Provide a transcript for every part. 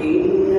إن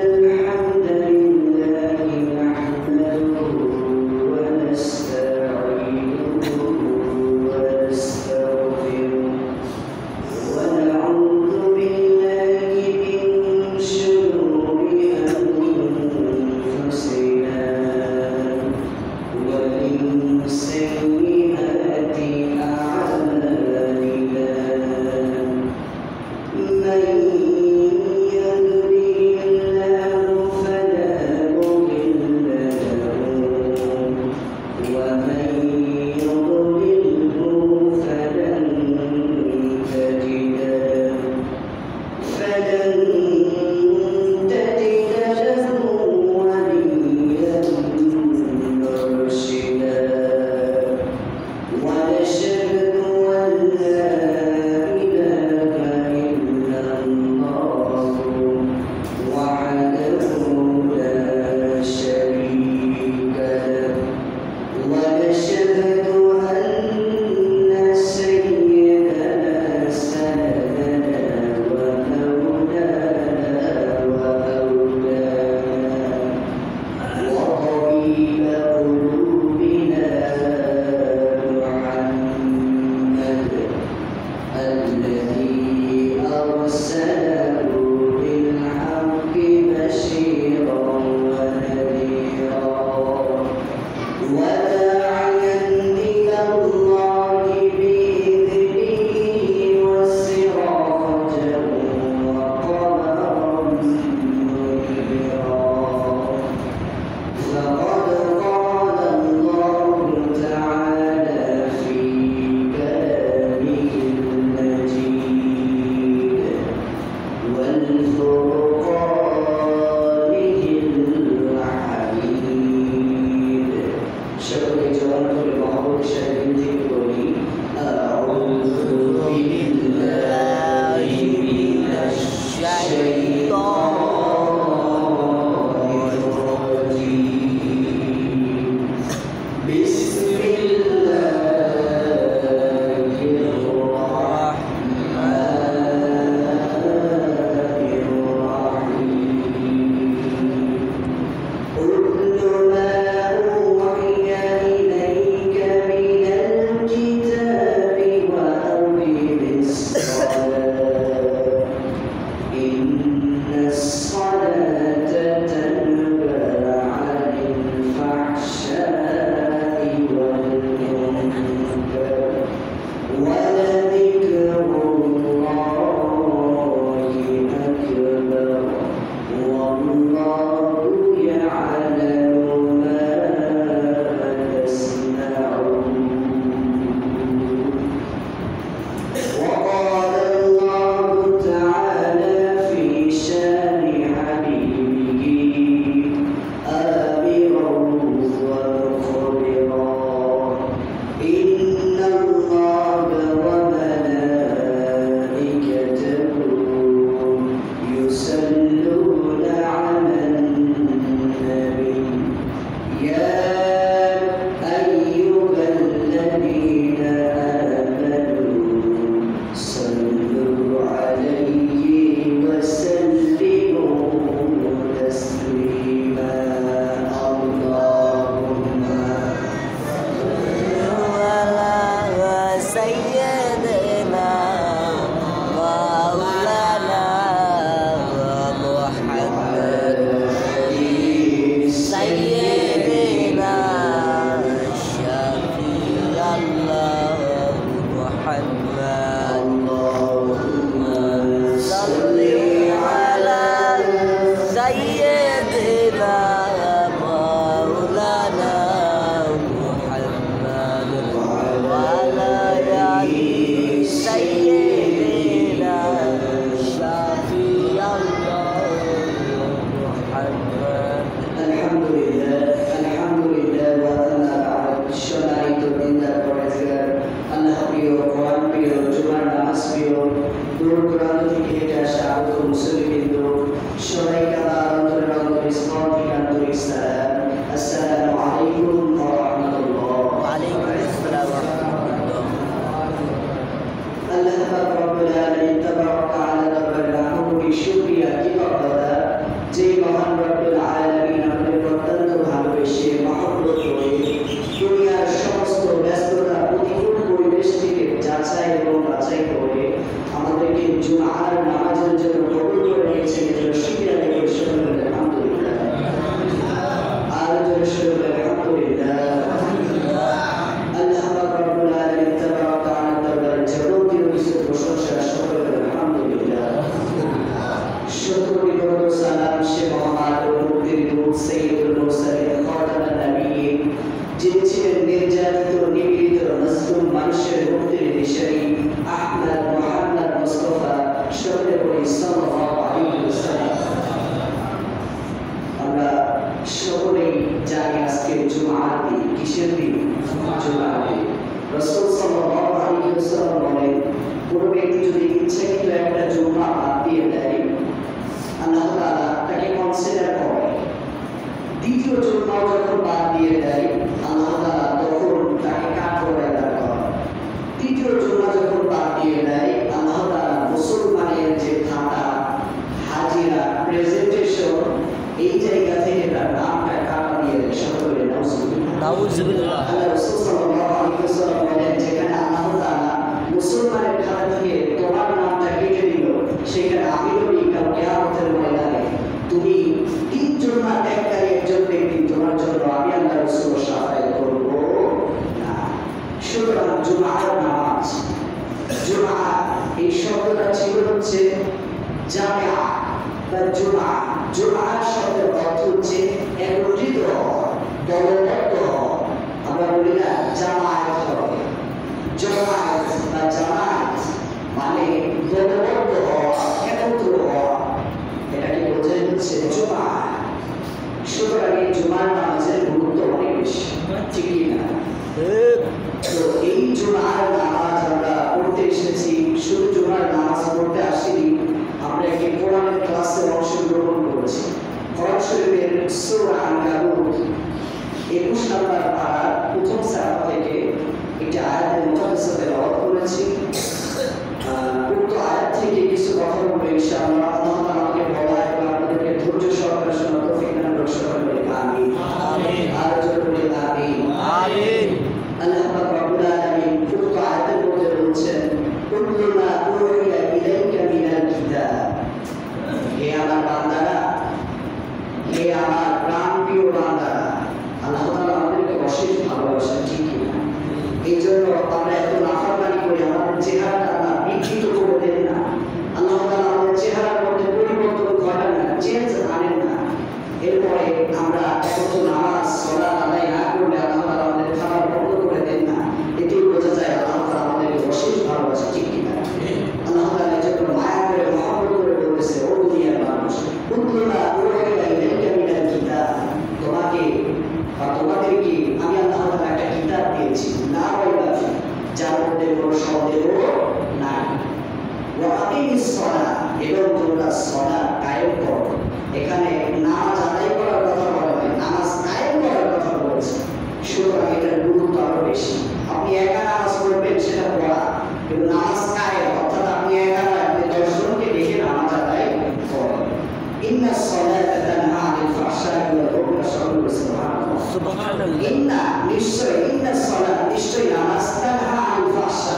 সৈয়দুল মুরসালিন খাতামুন নবিয়্যিন, যিনি ছিলেন নির্যাতিত নিপীড়িত মজলুম মানুষের মুক্তির দিশারি আহমদ মুহাম্মদ মুস্তাফা সকলে বলি সাল্লাল্লাহু আলাইহি ওয়াসাল্লাম। আমরা সকলেই জানি আজকে জুমার দিন। কিসের দিন? জুমার দিন। রাসূল সাল্লাল্লাহু আলাইহি ওয়াসাল্লাম বলেন, কোনো ব্যক্তি যদি ইচ্ছাকৃত একটা জুমা বাদ দিয়ে দেয়, আল্লাহ তাআলা তাকে কনসিডার করে। দ্বিতীয় জুমা যখন বাদ দিয়ে দেয়, আল্লাহ তাআলা তখন তাকে কাঠগড়ায় দাঁড় করান। তৃতীয় জুমা যখন বাদ দিয়ে দেয়, আল্লাহ তাআলা মুসলমানের যে খাতা, হাজিরা, প্রেজেন্টেশন, এই জায়গা থেকে তার নামটা কাটা দিয়ে দেয়। সকলে নাউজুবিল্লাহ। আল্লাহ রাসূল সাল্লাল্লাহু আলাইহি ওয়াসাল্লাম বলেন, যেখানে আল্লাহ তাআলা মুসলমানের খাতা থেকে তোমার নামটা কেটে দিল, সেখানে আমি নবী কাল কিয়ামতের ময়দানে তুমি তিন জুমা ত্যাগকারী একজন ব্যক্তি, তোমার জন্য আমি আল্লাহ রাসূল শাফায়াত করব না। সুতরাং জুমার নামাজ, জুমা এই শব্দটা ছিল হচ্ছে জামিআ বা জুমা। জুমার শব্দের অর্থ হচ্ছে একত্রিত হওয়া, দলবদ্ধ হওয়া। আমরা বলি না জামায়াত হবে, জামায়াত বা জামায়াত মানে দলবদ্ধ হওয়া, একত্র হওয়া, এটাকে বোঝাই হচ্ছে জুমা। সুতরাং এই জুমার নামাজের গুরুত্ব অনেক বেশি, ঠিক না? তো এই জুমার নামাজ আমরা পড়তে এসেছি, শুধু জুমার নামাজ পড়তে আসিনি, আমরা একটি কোরআনের ক্লাসে অংশগ্রহণ করেছি। কোরআন শরীফের সূরা আনকাবুত 21 নম্বর পারার প্রথম সারা থেকে একটি আয়াতের মুকাদ্দাস তেলাওয়াত করেছি। উক্ত আয়াত থেকে কিছু কথা বলবো ইনশাআল্লাহ। আল্লাহ তাআলা আমাকে বলা এবং আপনাদেরকে ধৈর্য সহকারে শোনার তৌফিক দান করুন। সকলে বলি আমিন। আমিন। আর জোরে বলি আমিন। আমিন। আল্লাহ পাক রব্বুল আলামিন উক্ত আয়াতের মধ্যে বলছেন, কুল্লু মা উহিয়া ইলাইকা মিনাল কিতাব। হে আমার বান্দারা, হে আমার প্রাণপ্রিয় বান্দারা, আল্লাহ তাআলা আমাদেরকে অশেষ ভালোবাসেন, ঠিক না? এই জন্য আমরা এত নাফরমানি করি, আমাদের চেহারাটা আল্লাহ বিকৃত করে দেন না। আল্লাহ তাআলা আমাদের চেহারার মধ্যে পরিবর্তন ঘটান না, চেঞ্জ আনেন না। এরপরে আমরা এত নামাজ সালাত আদায় না করলে আল্লাহ তাআলা আমাদের খাবার বন্ধ করে দেন না। এতেই বোঝা যায় আল্লাহ তাআলা আমাদেরকে অশেষ ভালোবাসেন, ঠিক কিনা? আল্লাহ তাআলা এই জন্য মায়া করে মহব্বত করে বলেছে, ও দুনিয়ার মানুষ, উতলুমা উহিয়া ইলাইকা মিনাল কিতাব, তোমাকে বা তোমাদেরকে আমি আল্লাহ তাআলা একটা কিতাব দিয়েছি, না রাইবা ফি, যার মধ্যে কোনো সন্দেহ নাই। ওয়া আকিমিস সালাহ, এবং তোমরা সালাত কায়েম করো। এখানে নামাজ আদায় করার কথা বলা হয়, নামাজ কায়েম করার কথা বলেছে। সুতরাং এটার গুরুত্ব আরো বেশি। আপনি একা নামাজ পড়বেন সেটা পড়া, কিন্তু নামাজ কায়েম অর্থাৎ আপনি একা নয়, আপনি 10 জনকে ডেকে নামাজ আদায় করেন। ইন্না সালাতা তানহা আনিল ফাহশাই ওয়াল মুনকার, সুবহানাল্লাহ। সুবহানাল্লাহ। ইন্না নিশ্চয়, ইন্না সালাত নিশ্চয় নামাজ, তানহা আনিল ফাহশা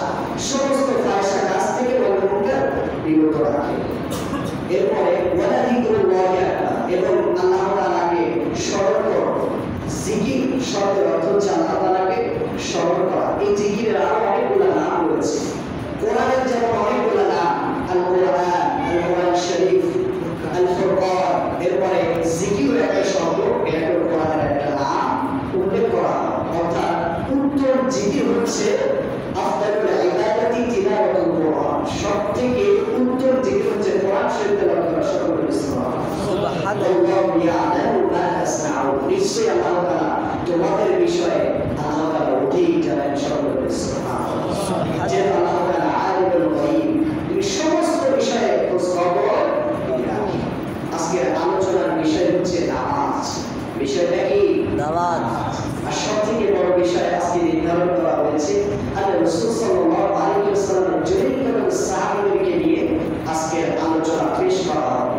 সমস্ত ফাহশা কাজ থেকে ওয়াল মুনকার বিরত রাখে। এরপরে ওয়ালা যিকরুল্লাহি আকবার, এবং আল্লাহ তাআলাকে স্মরণ করো। জিকির শব্দের অর্থ হচ্ছে আল্লাহ তাআলাকে স্মরণ করা। এই জিকিরের আরো অনেকগুলো নাম রয়েছে। কোরআনের যেমন অনেকগুলো নাম, আল কোরআন, আল কোরআন শরীফ, আল ফুরকান। এরপরে জিকির একটা শব্দ, এটা কোরআনের একটা নাম উল্লেখ করা হয়। অর্থাৎ উত্তম জিকির হচ্ছে আফদালুল ইবাদাতি তিলাওয়াতুল কোরআন, সবথেকে উত্তম জিকির হচ্ছে কোরআন শরীফ তেলাওয়াত করা। সকলে সুবহানাল্লাহু ইয়ালামু মা তাসনাউন, নিশ্চয়ই আল্লাহ তাআলা তোমাদের বিষয়ে আল্লাহ তাআলা অধিক জানেন। সকলে সুবহানাল্লাহ। যে আল্লাহ তাআলা আলিমুল গায়ব, তিনি সমস্ত বিষয়ে খোঁজ খবর রাখেন। আজকের আলোচনার বিষয় হচ্ছে নামাজ। বিষয়টা কি? নামাজ। আর সবথেকে বড় বিষয় আজকে নির্ধারণ করা হয়েছে, আল্লাহ রাসূল সাল্লাল্লাহু আলাইহি ওয়াসাল্লামের জলিল সাহাবীদেরকে নিয়ে আজকের আলোচনা পেশ করা হবে।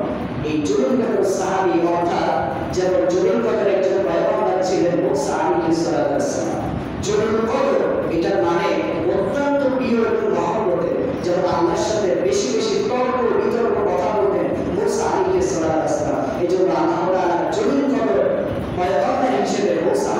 এই জলিল সাহাবী অর্থাৎ যেমন জলিল কদরের একজন পয়গম্বর ছিলেন মুসা আলাইহিস সালাম। জলিল কদর এটার মানে অত্যন্ত প্রিয় এবং মহব্বতের, যেমন আল্লাহর সাথে বেশি বেশি তর্ক বিতর্ক কথা বলতেন মুসা আলাইহিস সালাম। এই জন্য আল্লাহ তাআলা জলিল কদর পয়গম্বর হিসেবে মুসা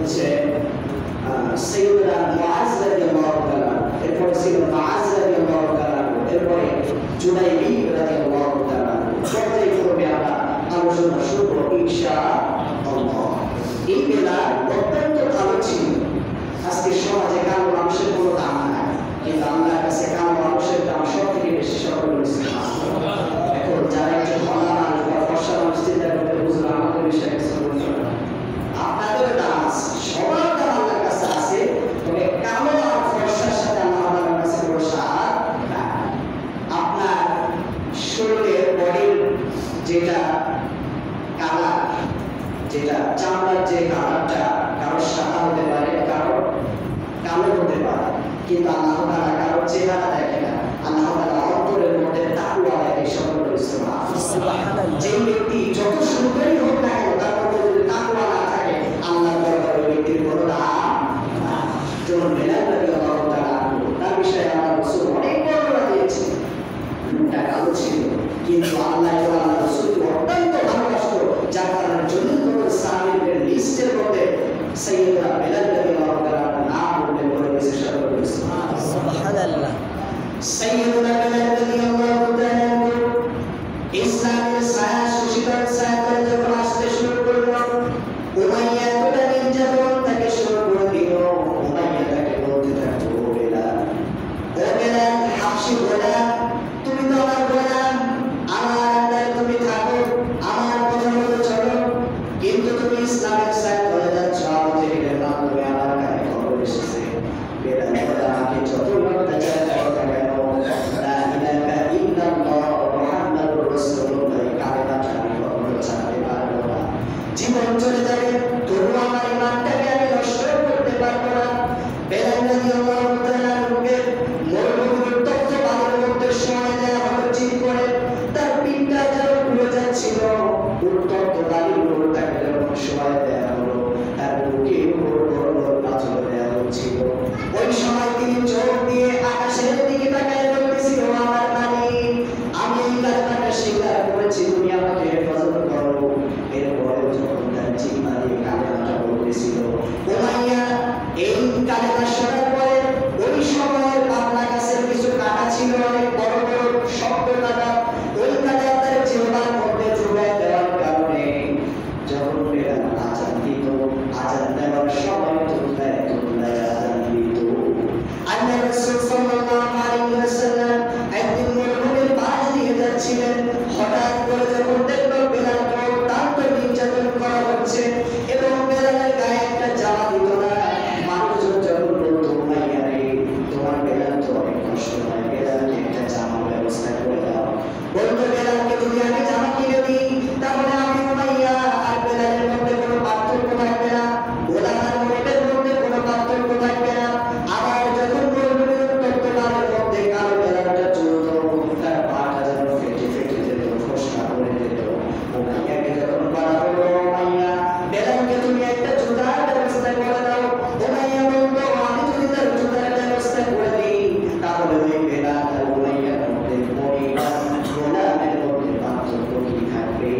হচ্ছে সাইয়্যিদুনা মুআজ রাদিয়াল্লাহু তাআলা, এরপরে ছিল মুআজ রাদিয়াল্লাহু তাআলা, এরপরে জুনাইবি রাদিয়াল্লাহু তাআলা। পর্যায়ক্রমে আমরা আলোচনা শুরু করব ইনশাআল্লাহ। এই বেলাল অত্যন্ত ভালো ছিল। আজকে সমাজে কালো মানুষের কোনো দাম নাই, কিন্তু আল্লাহর কাছে কালো মানুষের দাম সব থেকে বেশি। সকল এখন যারা একটু ভালো মানুষ বা ফর্সা মানুষ চিন্তা করতে বুঝলো আমাদের বিষয়ে কিছু বলতে হবে, আপনাদের দাম আছে, সবার দাম আল্লাহর কাছে আছে, তবে কালো আর ফর্সার সাথে আল্লাহর কাছে কোনো সার নাই। আপনার শরীরের বডির যেটা কালার, যেটা চামড়ার যে কালারটা কারোর সাদা হতে পারে, কারোর কালো হতে পারে, কিন্তু আল্লাহ তাআলা কারোর চেহারা দেখে না। আল্লাহ তাআলা অন্তরের মধ্যে তাকওয়া দেখে। সকল সুবহানাল্লাহ। যে ব্যক্তি যত সুন্দরই হোক না কেন, তার মধ্যে যদি তাকওয়া না থাকে, আল্লাহর দরবারে ওই ব্যক্তির কোনো দাম নাই। যেমন বেলাল রাদিয়াল্লাহু তাআলা তার বিষয়ে আল্লাহ রাসূল অনেক বর্ণনা দিয়েছেন। লোকটা কালো ছিল, কিন্তু আল্লাহ এবং আল্লাহ রাসূলকে অত্যন্ত ভালোবাসতো, যার কারণে জলিলুল সাহাবীদের লিস্টের মধ্যে সাইয়্যিদুনা বেলাল রাদিয়াল্লাহু তাআলার নাম উল্লেখ করে দিয়েছে। সকল সুবহানাল্লাহ। সাইয়্যিদুনা বেলাল রাদিয়াল্লাহু তাআলা ইসলামের ছায়া সুশীতল ছায়া করে যখন আসতে শুরু করলো, উমাইয়া তোলা নির্যাতন তাকে শুরু করে দিল। উমাইয়া তাকে বলতে থাকলো, ও বেলাল, ও বেলাল, হাবশী গোলাম, তুমি তো আমার গোলাম, আমার আন্ডারে তুমি থাকো, আমার কথা মতো চলো, কিন্তু তুমি ইসলামের ছায়া করে যাচ্ছ। আবু জেহেলের মাধ্যমে আমার কাছে খবর এসেছে, বেলাল বলে, আমাকে যত অত্যাচার করো না কেন, লা ইলাহা ইল্লাল্লাহ মুহাম্মাদুর রাসূলুল্লাহ কালেমাটা আমি কখনো ছাড়তে পারবো না। জীবন চলে যাবে, তবু আমার ঈমানটাকে আমি নষ্ট করতে পারবো না। বেলাল রাদিয়াল্লাহু তাআলা মুখের মরুভূমির তপ্ত বালুর মধ্যে সময় দেওয়া হলো ঠিক করে, তার পিঠটা যেন পুড়ে যাচ্ছিল। উত্তপ্ত বালুর উপর তাকে যখন সময় দেওয়া হলো, তার বুকের উপর বড় বড় পাথর দেওয়া হচ্ছিল। ওই সময় তিনি চোখ দিয়ে আকাশের দিকে তাকায় বলতেছিল, আমার মালিক, আমি এই কালেমাটা স্বীকার করেছি, তুমি আমাকে হেফাজত করো। এরপরে যখন তার জিহ্বা দিয়ে কালেমাটা বলতেছিল, উমাইয়া এই কালেমা শোনার পরে ওই সময়ের আপনার কাছে কিছু কাটা ছিল, অনেক বড় বড় শক্ত কাটা, ওই কাটা তার জিহ্বার মধ্যে ঢুকায় দেওয়ার কারণে যখন বেলাল আযান দিত, আযান দেওয়ার সময় তুলনায় আযান দিত। আল্লাহ রাসূল সাল্লাল্লাহু আলাইহি ওয়াসাল্লাম একদিন মরুভূমির পাশ দিয়ে যাচ্ছিলেন। হঠাৎ করে যখন দেখল বেলালকে অত্যন্ত নির্যাতন করা হচ্ছে এবং বেলালের গায়ে একটা জামা দিত না, মানুষজন যখন বলতো, উমাইয়া রে, তোমার বেলাল তো অনেক কষ্ট হয়, বেলালকে একটা জামার ব্যবস্থা করে দাও। বলতো, বেলালকে যদি আমি জামা কিনে দিই, তাহলে আমি উমাইয়া আর বেলালের মধ্যে কোনো পার্থক্য থাকবে না, গোলাম আর মুরিদের মধ্যে কোনো পার্থক্য থাকবে না। আবার যখন মরুভূমির উত্তপ্ত বালুর মধ্যে কালো বেলালটা চলতো, তার পাটা যেন ফেটে ফেটে যেত, ফোসকা পড়ে যেত। উমাইয়াকে যখন বলা হলো, উমাইয়া, বেলালকে তুমি একটা জুতার ব্যবস্থা করে দাও। উমাইয়া বলতো, আমি যদি তার জুতার ব্যবস্থা করে দিই, তাহলে ওই বেলাল আর উমাইয়ার মধ্যে গোলামের মধ্যে পার্থক্য কি থাকবে?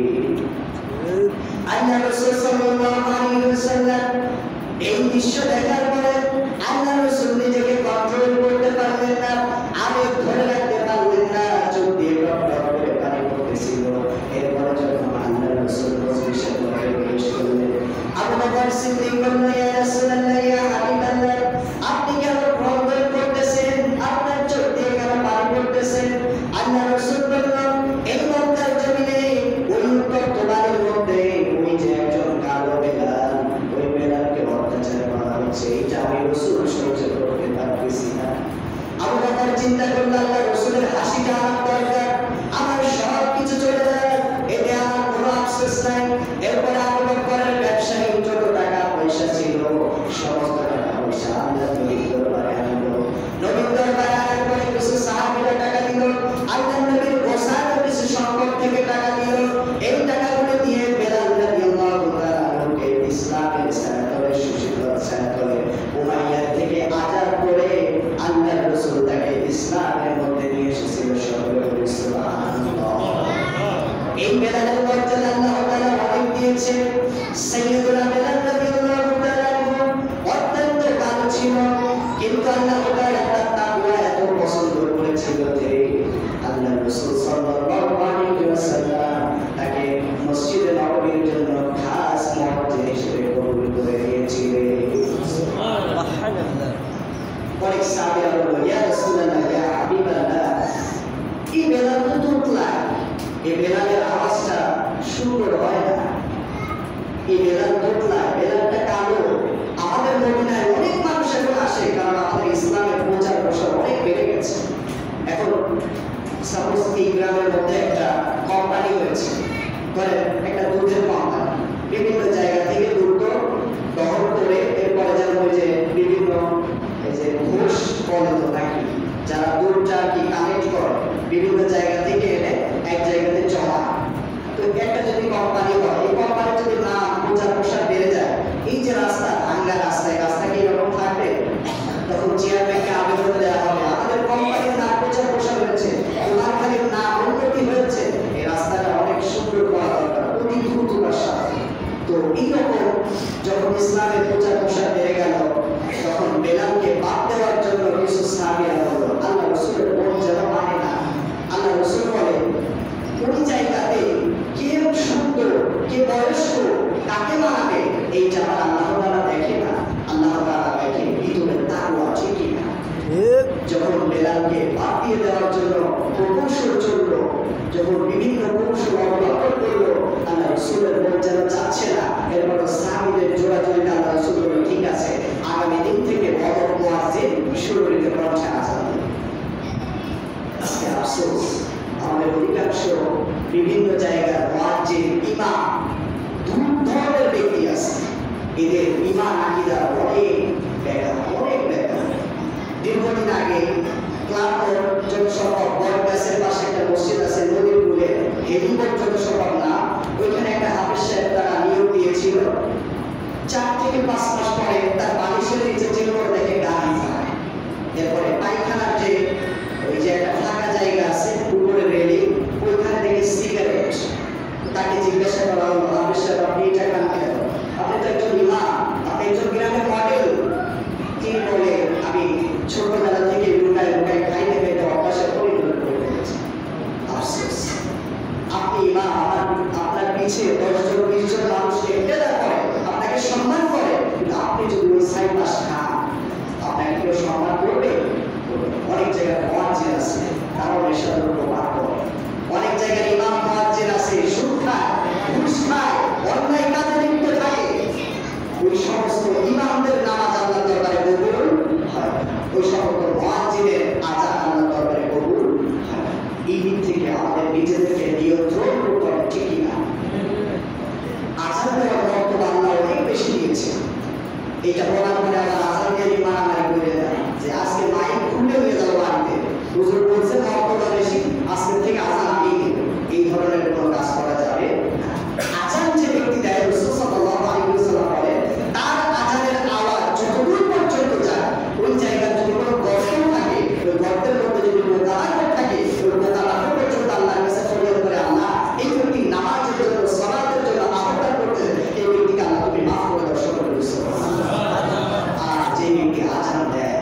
আল্লাহ রাসূল সাল্লাল্লাহু আলাইহি ওয়াসাল্লাম এই দৃশ্য দেখার পরে আল্লাহ রাসূল নিজেকে কন্ট্রোল করতে পারলেন না, আবেগ ধরে রাখতে পারলেন না, চোখ দিয়ে টপ টপ করে পানি পড়তেছিল। এরপরে যখন আল্লাহ রাসূল মজলিসের মধ্যে প্রবেশ করলেন, আবু বকর সিদ্দিক বললেন, ইয়া রাসূলুল্লাহ, ইয়া হাবিবাল্লাহ, আপনি কেন ক্রন্দন করতেছেন? আপনার চোখ দিয়ে কেন পানি পড়তেছে? আল্লাহ রাসূল বললেন, এই মক্কার জমিনে ওই উত্তপ্ত বালুর মধ্যে ওই যে একজন কালো বেলাল, ওই বেলালকে অত্যাচার করা হচ্ছে, এটা আমি রাসূল সহ্য করতে পারতেছি না। আবু বকর চিন্তা করল, আল্লাহ রাসূলের হাসিটা আমার দরকার, আমার সব কিছু চলে যায়, এতে আমার কোনো আফসোস নাই। এরপরে আবু বকরের ব্যবসায়ী যত টাকা পয়সা ছিল, সমস্ত টাকা পয়সা আল্লাহ নবীর দরবারে আনলো। নবীর দরবারে আনার পরে কিছু সাহাবীরা টাকা দিল, আল্লাহ নবীর গোছানো কিছু সম্পদ থেকে টাকা দিল। এই টাকাগুলো দিয়ে বেলাল রাদিয়াল্লাহু তাআলা আনহুকে ইসলামের ছায়াতলে, সুশীতল ছায়াতলে উমাইয়া থেকে আজাদ করে আল্লাহ রাসূল তাকে ইসলামের মধ্যে নিয়ে এসেছিল। সকলে সুবহানাল্লাহ। এই বেলালের মর্যাদা আল্লাহ তাআলা অনেক দিয়েছেন। সাইয়্যিদুনা বেলাল রাদিয়াল্লাহু তাআলা এই বেলালের আওয়াজটা সুন্দর হয় না, এই বেলাল বদলায়, বেলালটা কালো। আমাদের মদিনায় অনেক মানুষ এখন আসে, কারণ আমাদের ইসলামের প্রচার প্রসার অনেক বেড়ে গেছে। এখন সাপোজ এই গ্রামের মধ্যে একটা কোম্পানি হয়েছে, ধরেন একটা দুধের কোম্পানি, বিভিন্ন জায়গা থেকে দুধ দহন করে এরপরে যেন ওই যে বিভিন্ন এই যে ঘোষ বলে তো নাকি, যারা দুধটা কি কালেক্ট করে বিভিন্ন জায়গা থেকে এনে এক জায়গাতে জমা। তো একটা যদি কোম্পানি হয়, এই কোম্পানি যদি না প্রচার প্রসার বেড়ে যায়, এই যে রাস্তা ভাঙ্গা রাস্তায় রাস্তা কি এরকম থাকবে? তখন চেয়ারম্যানকে আবেদন দেওয়া হবে, আমাদের কোম্পানির নাম প্রচার প্রসার হয়েছে, তোমার খালি নাম উন্নতি হয়েছে, এই রাস্তাটা অনেক সুন্দর করা দরকার অতি দ্রুততার সাথে। তো এইরকম যখন ইসলামের প্রচার প্রসার বেড়ে গেল, তখন বেলালকে বাদ দেওয়ার জন্য কিছু সাহাবীরা বলল, আল্লাহ রাসূলের মন যেন মানে না। আল্লাহ রাসূল বলে, ওই জায়গাতে কে সুন্দর কে বয়স্ক কাকে মানাবে, এইটা আল্লাহ তাআলা দেখে না, আল্লাহ তাআলা দেখে ভিতরের তাকওয়া আছে কিনা। যখন বেলালকে বাদ দিয়ে দেওয়ার জন্য প্রকৌশল চলল, যখন বিভিন্ন কৌশল অবলম্বন করলো, আল্লাহ রাসূলের মন যেন যাচ্ছে না। এরপর সাহাবীদের জোড়াজোড়িতে আল্লাহ রাসূল বললেন, ঠিক আছে, আগামী দিন থেকে বদর মুয়াজ্জিন শুরু করতে কণ্ঠে আযান দিন। আজকে আফসোস, আমাদের অধিকাংশ বিভিন্ন জায়গার মুয়াজ্জিন ইমাম দুই ধরনের ব্যক্তি আছে, এদের ইমান আকীদা অনেক ব্যাখ্যা, অনেক ব্যাখ্যা। দীর্ঘদিন আগে ক্লাবর জনসভা বটগাছের পাশে একটা মসজিদ আছে নদীর কূলে, হেলিকপ্টার জনসভা না, ওইখানে একটা হাফেজ সাহেব তারা নিয়োগ দিয়েছিল। 4 থেকে 5 মাস পরে তার বালিশের নিচে চিরকর দেখে গাড়ি যায়। এরপরে পায়খানার যে ওই যে একটা ফাঁকা জায়গা আছে উপরে রেলিং, ওইখানে দেখে সিগারেট। তাকে জিজ্ঞাসা করা হলো, হাফেজ সাহেব আপনি এটা কেন খেলেন? আপনি তো একজন ইমাম, আপনি একজন গ্রামের মডেল। তিনি বলে, আমি ছোটবেলা থেকে লুকায় লুকায় খাইতে খাইতে অভ্যাসে পরিণত করে ফেলেছি। আফসোস, আপনি ইমাম, আপনার পিছিয়ে 10 জন 20 জন মানুষ ইন্তেজার করে, আপনাকে সম্মান করে, কিন্তু আপনি যদি ওই সাইড পাশ খান, আপনাকে কেউ সম্মান করবে? অনেক জায়গায় মুয়াজ্জিন আছে তারাও নেশা দ্রব্য পান করে, অনেক জায়গায় ইমাম মুয়াজ্জিন আছে সুদ খায়, ঘুষ খায়, অন্যায় কাজে লিপ্ত থাকে। ওই সমস্ত ইমামদের নামাজ আল্লাহর দরবারে কবুল হয়, ওই সমস্ত মুয়াজ্জিনের আযান আল্লাহর দরবারে কবুল হয়। এই দিক থেকে আমাদের নিজেদেরকে নিয়ন্ত্রণ করতে হবে, ঠিক না? আযান দেওয়ার মর্তবা আল্লাহ অনেক বেশি দিয়েছে। এটা বলার পরে আবার আযান দিয়ে মারামারি করে দেয় যে আজকে মাইক খুলে হয়ে যাবো বাড়িতে, হুজুর বলছে মর্তবা বেশি, আজকে থেকে আযান আমি দেব। এই ধরনের কোনো কাজ করা যাবে না। আযান যে ব্যক্তি দেয়, রাসূল সাল্লাল্লাহু আলাইহি ওয়াসাল্লাম বলেন, তার আযানের আওয়াজ যতদূর পর্যন্ত যায়, ওই জায়গায় যদি কোনো গর্ত থাকে, ওই গর্তের মধ্যে যদি কোনো দাঁড়ানো থাকে, ওই দাঁড়ানো পর্যন্ত আল্লাহর কাছে ফরিয়াদ করে, আল্লাহ এই ব্যক্তি নামাজের জন্য সালাতের জন্য আহ্বান করতে, এই ব্যক্তিকে আল্লাহ তুমি মাফ করে দাও, সকল আর যে ব্যক্তি আযান দেয়,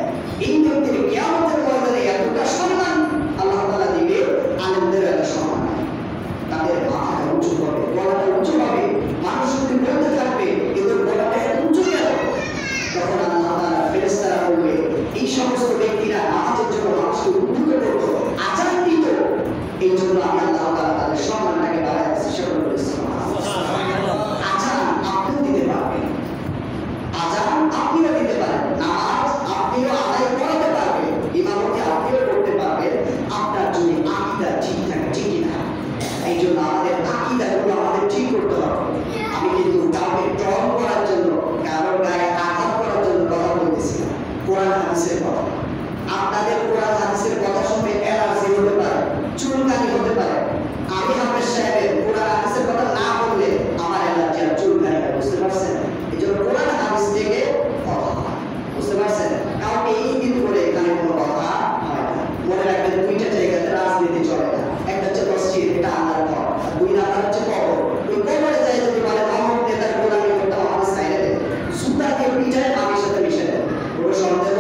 এই ব্যক্তির কিয়ামতের ময়দানে এতটা সম্মান আল্লাহ তাআলা দিবে, আলেমদের এত সম্মান, তাদের মাথা উঁচু হবে, গলাটা উঁচু হবে, মানুষ যদি বলতে থাকবে এদের গলাটা এত উঁচু কেন, তখন আল্লাহ তাআলা ফেরেশতারা বলবে, এই সমস্ত ব্যক্তিরা নামাজের জন্য মানুষকে উদ্বুদ্ধ করত, আযান দিত, এই জন্য আমি আল্লাহ তাআলা তাদের সম্মানটাকে বাড়ায় দিচ্ছি। সকল আযান আপনিও দিতে পারবেন, আযান আপনিও দিতে পারেন, নামাজ আপনিও আদায় করাতে পারবেন, ইমামতি আপনিও করতে পারবেন, আপনার যদি আকীদা ঠিক থাকে, ঠিক না? এই জন্য আমাদের আকীদাগুলো আমাদের ঠিক করতে হবে। আমি কিন্তু কাউকে ট্রল করার জন্য, কারোর গায়ে আঘাত করার জন্য কথা বলতেছি না, কোরআন হাদিসের কথা। আপনাদের কোরআন হাদিসের কথা শুনে অ্যালার্জি হতে পারে, চুলকানি হতে পারে। আমি হাফেজ সাহেবের কোরআন হাদিসের কথা না বললে আমার অ্যালার্জি আর চুলকানি হয়, বুঝতে পারছেন? এই জন্য কোরআন হাদিস থেকে কথা, বুঝতে পারছেন? কাউকে ইঙ্গিত করে এখানে কোনো কথা হয় না। মনে রাখবেন, 2টা জায়গাতে রাজনীতি চলে না, একটা হচ্ছে মসজিদ, এটা আল্লাহর ঘর, 2 নাম্বার হচ্ছে কবর। ওই কবরে যায় যদি বলে মোহাম্মদ নেতার গোলামি করতে আমাদের সাইডে দেয়, জুতা দিয়ে পিঠায় পানির সাথে মিশে দেয়, কোনো সন্দেহ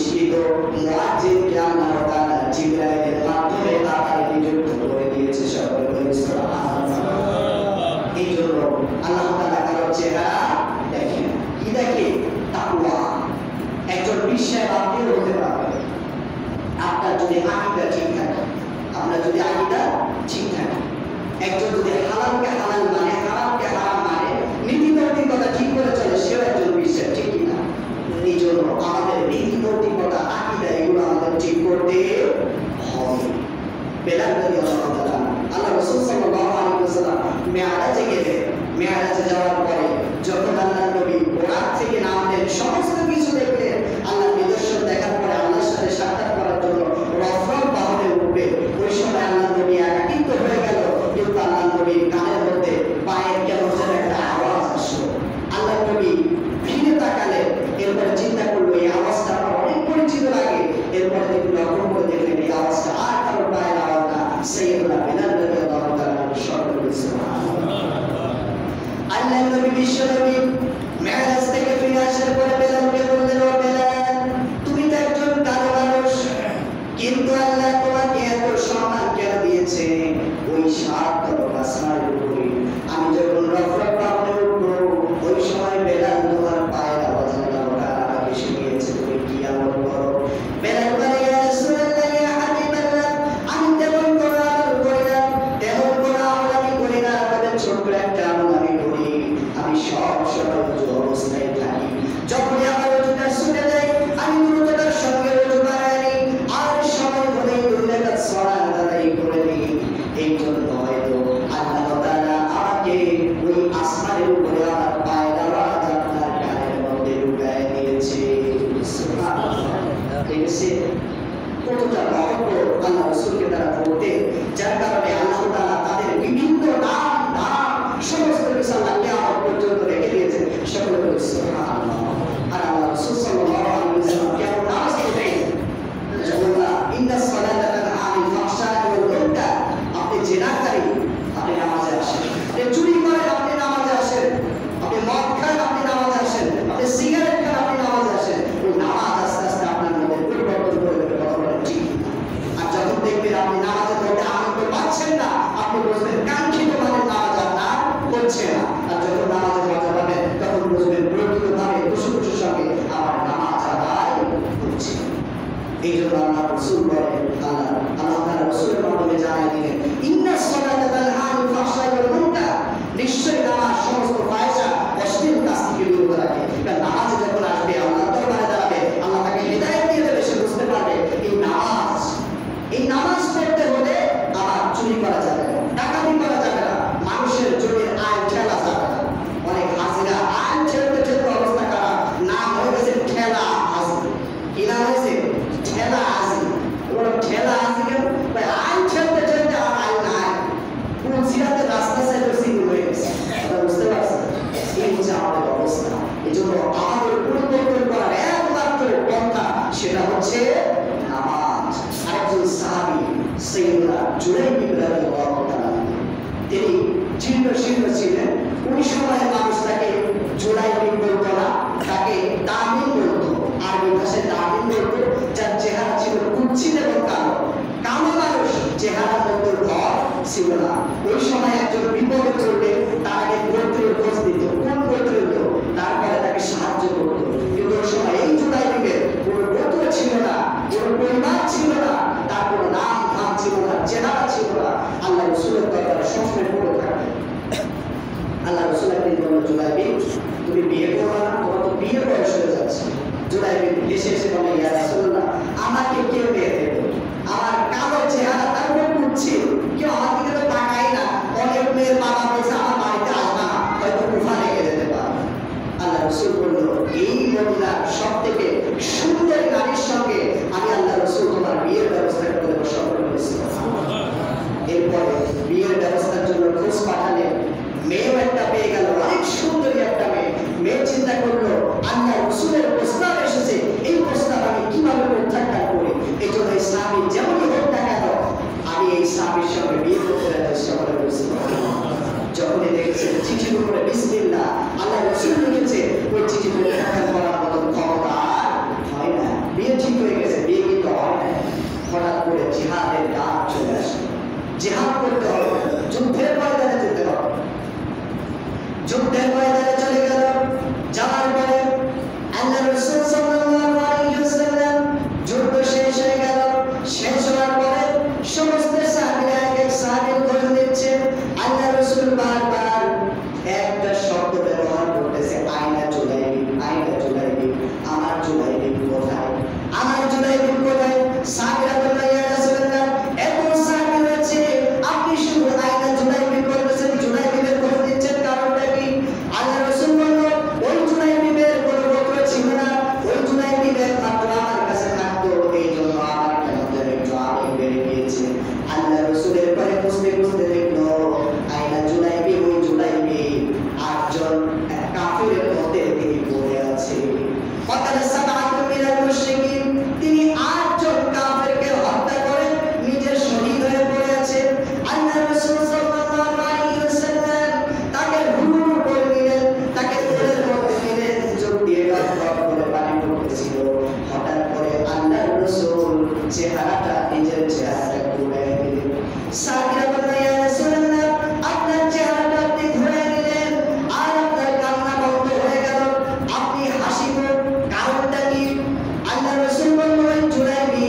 প্রতিষ্ঠিত মুয়াজ্জিনকে আল্লাহ তাআলা জিবরাইলের মাধ্যমে তাদেরকে নিযুক্ত করে দিয়েছে। সকলে বলি সুবহানাল্লাহ। এই জন্য আল্লাহ তাআলা কারো চেহারা দেখেন, কি দেখে? তাকওয়া। একজন বিশ্বাস আপনিও হতে পারবেন আপনার যদি আকীদা ঠিক থাকে, আপনার যদি আকীদা ঠিক থাকে। একজন যদি হালালকে হালাল মানে, হারামকে হারাম মানে, নীতি নৈতিকতা ঠিক করে চলে, সেও একজন বিশ্বাস, ঠিক কিনা? এই জন্য আমাদের নীতি নৈতিকতা, আকীদা এগুলো আমাদের ঠিক করতে হবে। বেলাল রাদিয়াল্লাহু তাআলা আল্লাহ রাসূল সাল্লাল্লাহু আলাইহি ওয়াসাল্লাম মেরাজে গেলেন। মেরাজে যাওয়ার পরে যখন আল্লাহর নবী বুরাক থেকে নামলেন, সমস্ত কিছু দেখলেন। আল্লাহর নিদর্শন দেখার পরে আল্লাহর সাথে সাক্ষাৎ করার জন্য রফরফ বাহনে উঠবে। ওই সময় আল্লাহর নবী একাকিত্ব হয়ে গেল, কিন্তু আল্লাহর নবীর কানের মধ্যে পায়ের কেমন যেন একটা আওয়াজ আসলো। আল্লাহর নবী ফিরে তাকালেন, এরপরে চিন্তা করলো এই আওয়াজটা আমার অনেক পরিচিত লাগে। এরপরে তিনি লক্ষ্য করে দেখলেন এই আওয়াজটা আর কারোর পায়ের আওয়াজ না, সাইয়্যিদুনা বিলাল রাদিয়াল্লাহু তাআলা শব্দ। আল্লাহর নবী বিশ্বনবী মেরাজ থেকে ফিরে আসার পরে বেলালকে বললেন, ও বেলাল, তুমি তো একজন কালো মানুষ, কিন্তু আল্লাহ তোমাকে এত সম্মান কেন দিয়েছে? ওই সাত আসমানের উপরে আমি যখন রফরফ বাহনে উঠবো, ওই সময় বেলাল তোমার পায়ের আওয়াজ আল্লাহ তাআলা আমাকে শুনিয়েছে, তুমি কি আমল করো? বেলাল বলে, ইয়া রাসূলুল্লাহ, ইয়া হাবিবাল্লাহ, আমি তেমন কোনো আমল করি না, তেমন কোনো আমল আমি করি না, তবে ছোট্ট একটা আমল আমি করি। আমি সব সময় উযু অবস্থায় থাকি। যখনই আমার উযুটা ছুটে যায়, আমি দ্রুততার সঙ্গে উযু বাড়াই নিই, আর সময় হলেই 2 রাকাত সালাত আদায় করে নিই। এই জন্য হয়তো আল্লাহ তাআলা আমাকে ওই আসমানের উপরে আমার পায়ের আওয়াজ আপনার কানের মধ্যে ঢুকায় দিয়েছে। সুবহানাল্লাহ। দেখেছে কতটা মহব্বত আল্লাহ রাসূলকে তারা করতেন, যার কারণে আল্লাহ তাআলা তাদের বিভিন্ন নাম সমস্ত কিছু আল্লাহ কিয়ামত পর্যন্ত রেখে দিয়েছেন। সকলে বলি সুবহানাল্লাহ। আর আল্লাহ রাসূল সাল্লাল্লাহু আলাইহি ওয়াসাল্লাম কেমন নামাজ পড়তেন? বললাম, ইন্নাস সালাতা তানহা আনিল ফাহশাই ওয়াল মুনকার। আপনি জিনাকারী, আপনি নামাজে আসেন। আপনি চুরি করেন, আপনি নামাজে আসেন। আপনি মদ খান, আপনি নামাজে আসেন। আপনি সিগারেট খান, আপনি নামাজে আসেন। ওই নামাজ আস্তে আস্তে আপনার মধ্যে পরিবর্তন করে দেবে। কথা বলেন ঠিক কিনা? আর যখন দেখবেন আপনি নামাজের মধ্যে আনন্দ পাচ্ছেন না, আপনি বুঝবেন কাঙ্ক্ষিত মানে নামাজ আপনার করছে না। আর যখন নামাজের মজা পাবেন, তখন বুঝবেন প্রকৃতভাবে খুশি সঙ্গে আমার নামাজ আদায় করছে। এই জন্য আল্লাহ রাসূল বলেন, আল্লাহ তাআলা রাসূলের মাধ্যমে জানাই দিলেন, ইন্নাস সালাতা তানহা আনিল ফাহশাই ওয়াল মুনকার। নিশ্চয়ই নামাজ সমস্ত ফাহিশা, অশ্লীল কাজ থেকে দূরে রাখে। কারণ নামাজে যখন আসবে, আল্লাহর দরবারে দাঁড়াবে, আল্লাহ তাকে হিদায়াত দিয়ে দেবে, সে বুঝতে পারবে এই নামাজ পড়তে হলে আমার চুরি করা যাবে না, ডাকাতি করা যাবে না, মানুষের জমির আইন ঠেলা যাবে না। অনেক হাজিরা আইন ঠেলতে ঠেলতে অবস্থা খারাপ, নাম হয়ে গেছে ঠেলা হাজি। কি নাম হয়েছে? ঠেলা হাজি। ঠেলা হাজি কেন? আইন ঠেলতে ঠেলতে আর আইন নাই, কোন জিরাতে রাস্তা সাইড সিঙ্গুল হয়ে গেছে। বুঝতে পারছেন? এই হচ্ছে আমাদের অবস্থা। এই জন্য আমাদের পরিবর্তন করার একমাত্র পন্থা, সেটা হচ্ছে নামাজ। আরেকজন সাহাবী সাইয়্যিদুনা জুরাইম রাদিয়াল্লাহু তাআলা, তিনি জীর্ণ শীর্ণ ছিলেন। ওই সময় মানুষ তাকে জুরাইম বলতো না, তাকে তামিম বলতো। আরবি ভাষায় তামিম বলতো, যার চেহারা ছিল কুৎসিত এবং কালো। কালো মানুষ, চেহারার মধ্যে ভর ছিল না। ওই সময় একজন বিপদে পড়লে তাকে গোত্রের খোঁজ দিত, কোন গোত্রের লোক, তারপরে তাকে সাহায্য করত। কিন্তু ওই সময় এই জুরাইমের কোনো গোত্র ছিল না, কোনো পরিবার ছিল না, তার কোনো নাম ধাম ছিল না, চেহারা ছিল না। আল্লাহ রাসূলের দরবারে সবসময় পড়ে থাকতেন। জিহাদের ডাক চলে আসে। জিহাদ করতে হবে, যুদ্ধের ময়দানে যেতে হবে। যুদ্ধের ময়দানে চলে গেল, যাওয়ার পরে আল্লাহ রাসূল সাল্লাল্লাহু আলাইহি ওয়াসাল্লাম যুদ্ধ শেষ হয়ে গেল। শেষ হওয়ার পরে সমস্ত সাহাবীরা এক সাহাবীর খোঁজ নিচ্ছে। আল্লাহ রাসূল বারবার একটা শব্দ ব্যবহার করতেছে, আয়না জুলাইবি, আয়না জুলাইবি, আমার জুলাইবি কোথায়, আমার জুলাইবি কোথায়? সাহাবীরা বলল, ইয়া রাসূলুল্লাহ, এত সাহাবী রয়েছে, আপনি শুধু আয়না জুলাইবি করতেছেন, জুলাইবির খোঁজ নিচ্ছেন, কারণটা কি? আল্লাহ রাসূল বলল, ওই জুলাইবির কোনো গোত্র ছিল না, ওই জুলাইবির মাত্র আমার কাছে থাকতো, এই জন্য আমার কেমন একটু আবেগ বেড়ে গিয়েছে। আল্লাহ রাসূলের পরে বুঝতে বুঝতে দেখলো আয়না জুলাইবি, ওই জুলাইবি আটজন কাফিরের মধ্যে তিনি পড়ে আছে। তিনি আটজন কাফেরকে হত্যা করে নিজের শহীদ হয়ে পড়ে আছে। আল্লাহ রাসূল সাল্লাল্লাহু আলাইহি ওয়াসাল্লাম তাকে হুড় করে নিলেন, তাকে কোলের মধ্যে নিলেন, চোখ দিয়ে টপ করে পানি পড়তেছিল। হঠাৎ করে আল্লাহ রাসূল চেহারাটা, নিজের চেহারাটা ঘুরে দিলেন। সাহাবীরা বললেন, ইয়া রাসূলুল্লাহ, আপনার চেহারাটা আপনি ঘুরে নিলেন আর আপনার কান্না বন্ধ হয়ে গেল, আপনি হাসিবেন, কারণটা কি? আল্লাহ রাসূল বললেন, জুলাইবি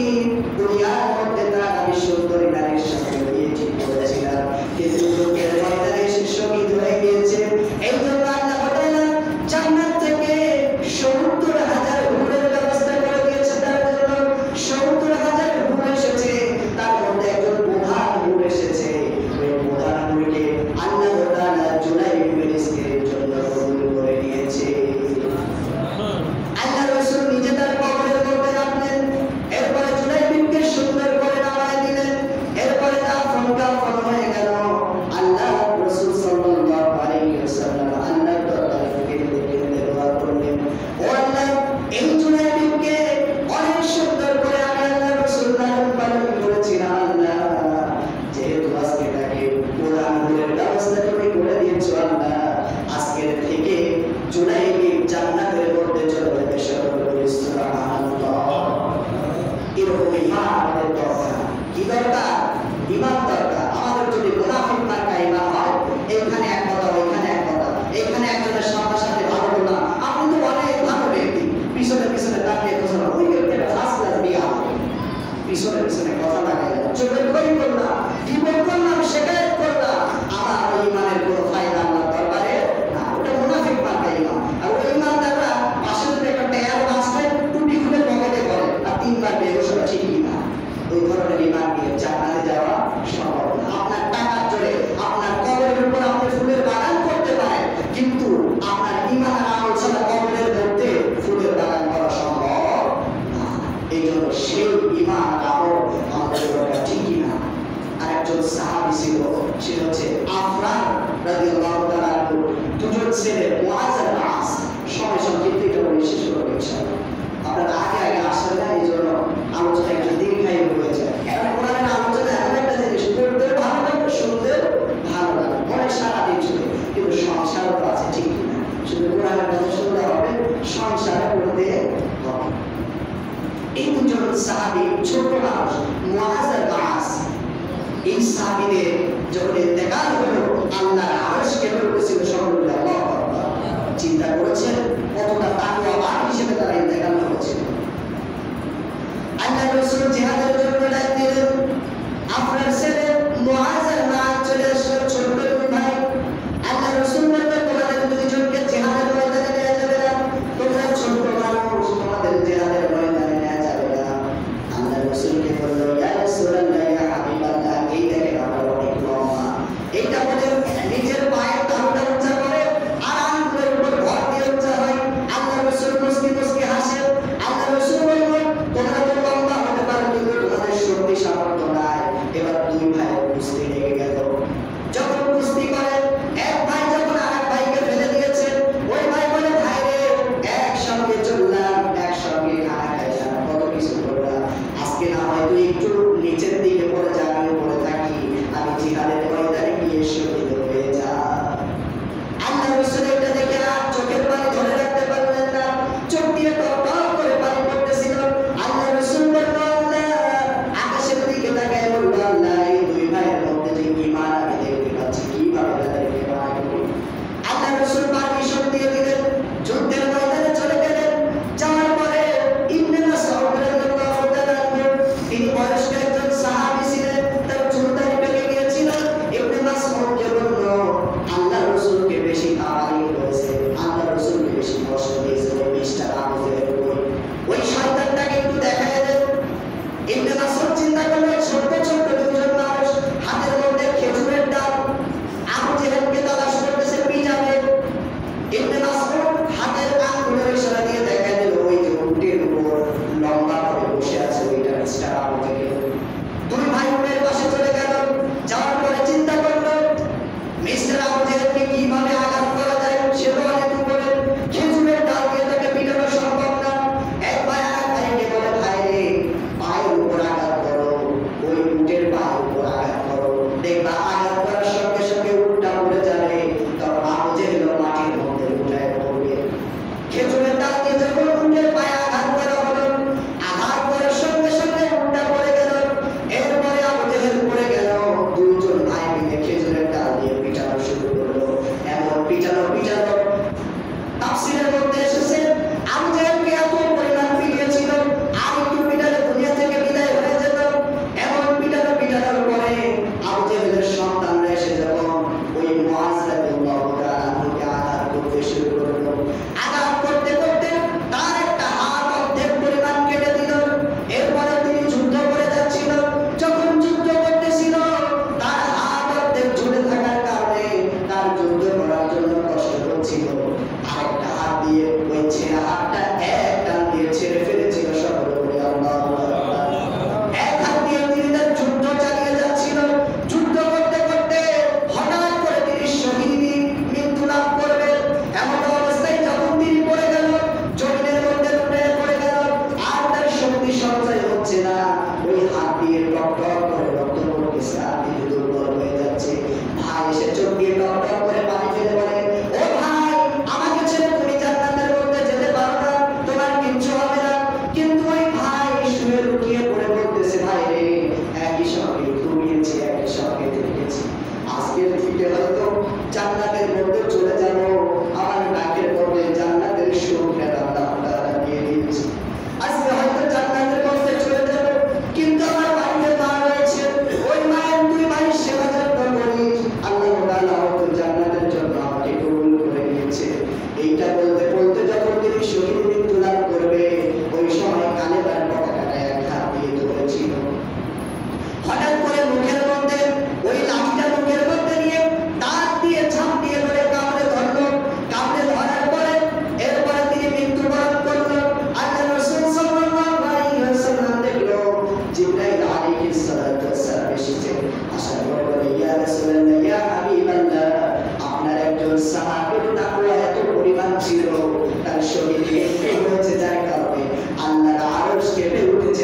দুনিয়ার মধ্যে তার আমি সুন্দরী নারীর সাথে বিয়ে ঠিক করেছিলাম, কিন্তু যুদ্ধের ময়দানে সে শহীদ হয়ে গিয়েছে। এই জন্য আল্লাহ তাআলা জান্নাত থেকে ৭০,০০০ হুরের ব্যবস্থা করে দিয়েছে তার জন্য। ৭০,০০০ হুর এসেছে, তার মধ্যে একজন প্রধান হুর এসেছে। ওই প্রধান হুরকে আল্লাহ তাআলা জুলাইবি ফিলিস্তিনের জন্য কবুল করে নিয়েছে। আল্লাহ রাসূল নিজে তার কবরের মধ্যে রাখলেন, এরপরে জুলাইবিকে সুন্দর করে নামায় দিলেন, এরপরে কাফন হয়ে গেল। আল্লাহ রাসূল সাল্লাল্লাহু আলাইহি ওয়াসাল্লাম আল্লাহর দরবারে কেঁদে দোয়া করলেন, ও আল্লাহ, এই জুলাইবিকে অনেক সুন্দর করে আমি আল্লাহ রাসূল লালন পালন করেছিলাম। আল্লাহ, যেহেতু আজকে তাকে প্রধান হুরের ব্যবস্থা তুমি করে দিয়েছো, আল্লাহ, আজকের থেকে জুলাইবি জান্নাতের মধ্যে চলে যাবে। সুবহানাল্লাহ। এরকম ঈমান আমাদের দরকার। কি দরকার? ঈমান দরকার। আমাদের যদি মুনাফিক মার্কা ঈমান হয়, এইখানে এক কথা, ওইখানে এক কথা, এইখানে একজনের সাথে ভালো বললাম, আপনি তো অনেক ভালো ব্যক্তি, পিছনে পিছনে তাকিয়ে খোঁজা, ওই ব্যক্তিটা ফার্স্ট ক্লাস বিয়ে হবে, পিছনে পিছনে কথা লাগাই চোখে বই করলাম, কি বই করলাম, শেখায়ত করলাম, আমার ওই ঈমানের কোনো ফায়দা আল্লাহর দরবারে না। ওটা মুনাফিক মার্কা ঈমান। আর ওই ঈমানদাররা পাশে যদি একটা টায়ার বাঁচতে টুপি খুলে পকেটে করে আর ৩ বার বেরোসা ঠিক না, ওই ধরনের ঈমান নিয়ে জান্নাতে যাওয়া সম্ভব না। আপনার টাকার জোরে আপনার কবরের উপর আপনি ফুলের বাগান করতে পারেন, কিন্তু আপনার ঈমান আর আমল ছাড়া কবরের মধ্যে ফুলের বাগান করা সম্ভব না। এই জন্য সেই ঈমান আমল আমাদের দরকার, ঠিক না? আরেকজন সাহাবী ছিল, সে হচ্ছে আফরান রাদিয়াল্লাহু তাআলা আনহু। দুজন ছেলে, মুআজ আর নাস। সময় সংক্ষিপ্ত এটা বলে শেষ করব ইনশাআল্লাহ। আপনারা আগে আগে আসেন না, এই জন্য আলোচনা একটু দীর্ঘায়ী হয়ে যায়। কারণ কোরআনের আলোচনা এমন একটা জিনিস, পড়তে ভালো লাগে, শুনতে ভালো লাগে, মনে সারাদিন শুনে, কিন্তু সংসারও তো আছে, ঠিক না? শুধু কোরআনের কথা শুনলে হবে, সংসারে পড়তে হবে। এই দুজন সাহাবী, ছোট মানুষ, মুআজ আর নাস, এই সাহাবীদের যখন ইন্তেকাল হলো, আল্লাহর আরশ কেঁপে উঠেছিল। সকলে আল্লাহু আকবার। চিন্তা করেছেন কতটা তাকওয়াবান হিসেবে তারা ইন্তেকাল করেছিল। আল্লাহ রাসূল জিহাদের জন্য ডাক দিলেন, আপনার ছেলে মুআজ আর নাস চলে আসলো, ছোট দুই ভাই। আল্লাহ রাসূল বললেন, তোমাদের দুইজনকে জিহাদের ময়দানে নিয়ে যাবে না, তোমরা ছোট মানুষ, তোমাদের জিহাদের ময়দানে নিয়ে যাবে না। আল্লাহ রাসূলকে বলল, ইয়া রাসূলুল্লাহ, ইয়া হাবিবাল্লাহ, এই দেখেন আমার অনেক লম্বা। এইটা বলে নিজের পায়ের তালুটা উঁচা করে আর আঙ্গুলের উপর ভর দিয়ে উঁচা হয়। আল্লাহ রাসূল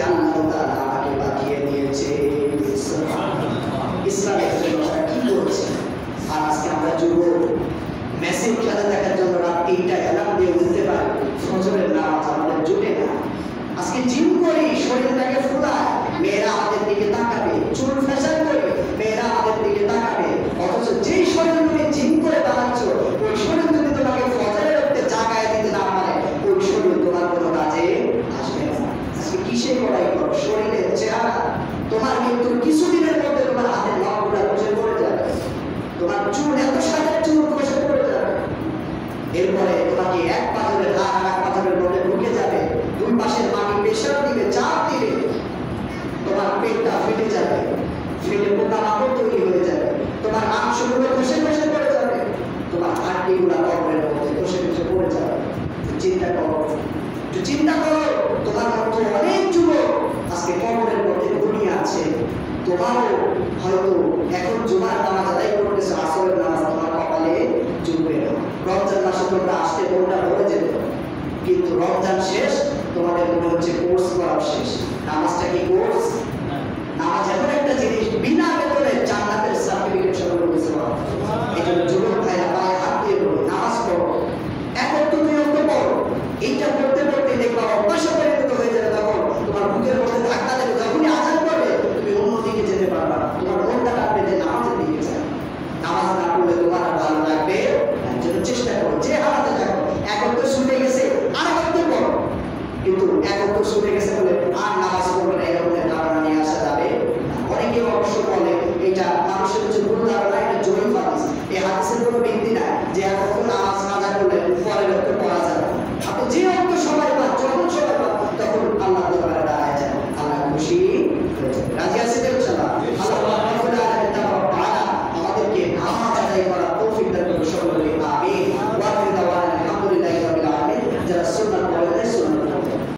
আল্লাহ তাআলা আমাকে বাঁচিয়ে দিয়েছে। ইসলামের জন্য তারা কি করছে? আর আজকে আমরা যুবক মেসেজ খেলা দেখার জন্য রাত 3টায় অ্যালার্ম দিয়ে উঠতে পারি, ফজরের নামাজ আমাদের জুটে না। আজকে জিম করি, শরীরটাকে ফুলায়, মেয়েরা আমাদের দিকে তাকাবে, চুল ফ্যাশন করি, মেয়েরা আমাদের দিকে তাকাবে। অথচ যেই শরীর তুমি জিম করে বানাচ্ছ, ওই শরীর যদি তোমাকে ফজরের উঠতে জাগায় দিতে না পারে, ওই শরীর তোমার কোনো কাজে আসবে না। আজকে কিসে করাই করো? শরীরের চেহারা। তোমার মৃত্যুর কিছুদিনের মধ্যে তোমার হাতের নখগুলা খসে পড়ে যাবে, তোমার চুল এত সাদের চুল খসে পড়ে যাবে। এরপরে তোমাকে এক পাথরের হাত আর এক পাথরের মধ্যে ঢুকে যাবে, দুই পাশের মাটি প্রেশার দিবে, চাপ দিবে, তোমার পেটটা ফেটে যাবে, ফেটে পোকামাকড় তৈরি হয়ে যাবে, তোমার মাংসগুলো খসে খসে পড়ে যাবে, তোমার হাড্ডিগুলো কবরের মধ্যে খসে খসে পড়ে যাবে। চিন্তা করো, একটু চিন্তা করো। তোমার মতো অনেক যুবক আজকে কবরের মধ্যে ঘুমিয়ে আছে। তোমারও হয়তো এখন জুমার নামাজ আদায় করতেছে, আসরের নামাজ তোমার কপালে জুটবে না। রমজান মাসে তোমরা আসতে তোমরা ভরে যেত, কিন্তু রমজান শেষ, তোমাদের মনে হচ্ছে কোর্স করা শেষ। নামাজটা কি কোর্স? নামাজ এমন একটা জিনিস, বিনা বেতনে জান্নাতের সার্টিফিকেট সংগ্রহ করতে পারো। এই জন্য যুবক ভাইরা পায়ে হাত দিয়ে বলো, নামাজ পড়ো, একত্র দুই অক্ত পড়ো। এইটা করতে করতে দেখবা অভ্যাসে পরিণত হয়ে যাবে। তখন তোমার বুকের মধ্যে ধাক্কা দেবে, যখনই আজান করবে তুমি অন্যদিকে যেতে পারবা না। তোমার মনটা কাটবে যে নামাজের দিকে যায়। নামাজ না পড়লে তোমার আর ভালো লাগবে। তার জন্য চেষ্টা করো, যে হারাতে থাকো। একত্র শুনে গেছে আর একত্র পড়ো, কিন্তু একত্র শুনে গেছে বলে আর নামাজ পড়বে না এরকমের ধারণা নিয়ে আসা যাবে। অনেকে অবশ্য বলে এটা মানুষের কিছু ভুল ধারণা, এটা জয়ী হাদিস। এই হাদিসের কোনো ভিত্তি নাই যে এখন